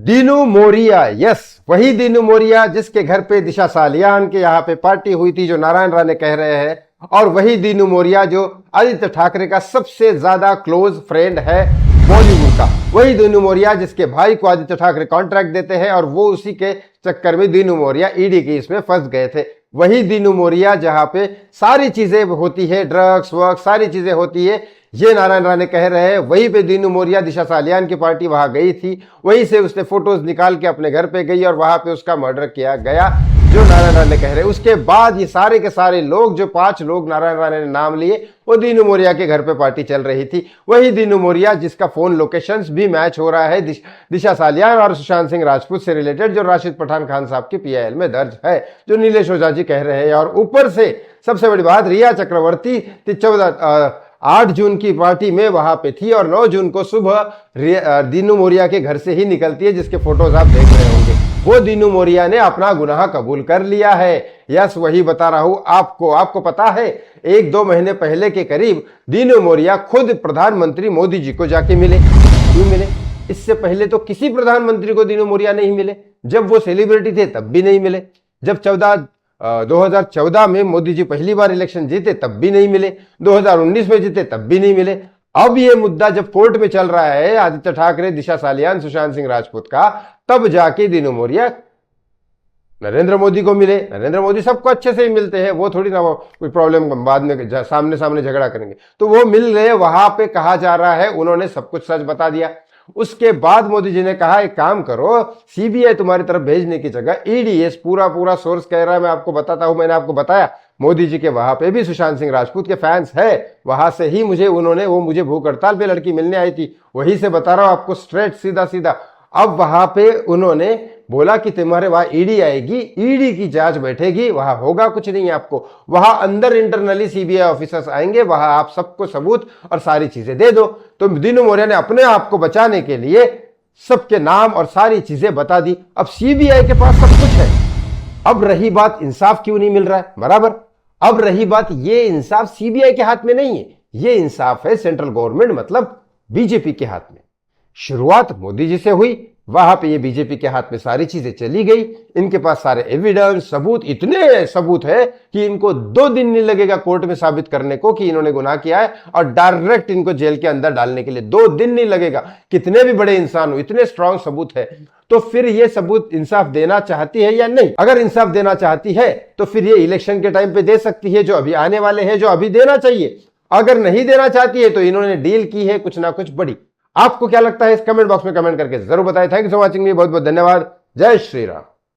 Dinu Moriya, yes वही दीनू मोरिया जिसके घर पे दिशा सालियान के यहाँ पे पार्टी हुई थी, जो नारायण राणे कह रहे हैं, और वही दीनू मोरिया जो आदित्य ठाकरे का सबसे ज्यादा क्लोज फ्रेंड है बॉलीवुड का। वही दीनू मोरिया जिसके भाई को आदित्य ठाकरे कॉन्ट्रैक्ट देते हैं और वो उसी के चक्कर में दीनू मोरिया ईडी की इसमें फंस गए थे। वही दीनू मोरिया जहां पे सारी चीजें होती है, ड्रग्स वर्क सारी चीजें होती है, ये नारायण राणे कह रहे हैं। वहीं पे दीनू मोरिया दिशा सालियान की पार्टी वहां गई थी, वहीं से उसने फोटोज निकाल के अपने घर पे गई और वहां पे उसका मर्डर किया गया, जो नारायण राणे कह रहे हैं। उसके बाद ये सारे के सारे लोग, जो 5 लोग नारायण राणे ने नाम लिए, वो दीनू मोरिया के घर पे पार्टी चल रही थी। वही दीनू मोरिया जिसका फोन लोकेशंस भी मैच हो रहा है दिशा सालियान और सुशांत सिंह राजपूत से रिलेटेड, जो राशिद पठान खान साहब की PIL में दर्ज है, जो नीलेश ओझा जी कह रहे हैं। और ऊपर से सबसे बड़ी बात, रिया चक्रवर्ती 8 जून की पार्टी में वहां पे थी और 9 जून को सुबह दीनू मोरिया के घर से ही निकलती है, जिसके फोटोज आप देख रहे होंगे। वो दीनू मोरिया ने अपना गुनाह कबूल कर लिया है। यस, वही बता रहा हूं आपको पता है 1-2 महीने पहले के करीब दीनू मोरिया खुद प्रधानमंत्री मोदी जी को जाके मिले। क्यों मिले? इससे पहले तो किसी प्रधानमंत्री को दीनू मोरिया नहीं मिले। जब वो सेलिब्रिटी थे तब भी नहीं मिले। जब 2014 में मोदी जी पहली बार इलेक्शन जीते तब भी नहीं मिले। 2019 में जीते तब भी नहीं मिले। अब ये मुद्दा जब कोर्ट में चल रहा है, आदित्य ठाकरे, दिशा सालियान, सुशांत सिंह राजपूत का, तब जाके दीनू मोरिया नरेंद्र मोदी को मिले। नरेंद्र मोदी सबको अच्छे से ही मिलते हैं, वो थोड़ी ना कोई प्रॉब्लम बाद में सामने सामने झगड़ा करेंगे। तो वो मिल रहे, वहां पे कहा जा रहा है उन्होंने सब कुछ सच बता दिया। उसके बाद मोदी जी ने कहा एक काम करो, CBI तुम्हारी तरफ भेजने की जगह EDS, पूरा सोर्स कह रहा है, मैं आपको बताता हूं, मैंने आपको बताया मोदी जी के वहां पे भी सुशांत सिंह राजपूत के फैंस है, वहां से ही मुझे भूख हड़ताल पे लड़की मिलने आई थी, वहीं से बता रहा हूं आपको स्ट्रेट सीधा। अब वहां पे उन्होंने बोला कि तुम्हारे वहां ED आएगी, ED की जांच बैठेगी, वहां होगा कुछ नहीं आपको, वहां अंदर इंटरनली CBI ऑफिसर्स आएंगे, वहां आप सबको सबूत और सारी चीजें दे दो। तो दीनू मोरिया ने अपने आप को बचाने के लिए सबके नाम और सारी चीजें बता दी। अब CBI के पास सब कुछ है। अब रही बात इंसाफ क्यों नहीं मिल रहा है, बराबर। अब रही बात, ये इंसाफ CBI के हाथ में नहीं है, ये इंसाफ है सेंट्रल गवर्नमेंट मतलब BJP के हाथ में। शुरुआत मोदी जी से हुई, वहां पे ये BJP के हाथ में सारी चीजें चली गई। इनके पास सारे एविडेंस, सबूत, इतने सबूत है कि इनको 2 दिन नहीं लगेगा कोर्ट में साबित करने को कि इन्होंने गुनाह किया है, और डायरेक्ट इनको जेल के अंदर डालने के लिए 2 दिन नहीं लगेगा। कितने भी बड़े इंसान हो, इतने स्ट्रांग सबूत है। तो फिर ये सबूत इंसाफ देना चाहती है या नहीं? अगर इंसाफ देना चाहती है तो फिर ये इलेक्शन के टाइम पे दे सकती है, जो अभी आने वाले हैं, जो अभी देना चाहिए। अगर नहीं देना चाहती है तो इन्होंने डील की है कुछ ना कुछ बड़ी। आपको क्या लगता है इस कमेंट बॉक्स में कमेंट करके जरूर बताएं। थैंक यू सो मच, बहुत बहुत धन्यवाद। जय श्री राम।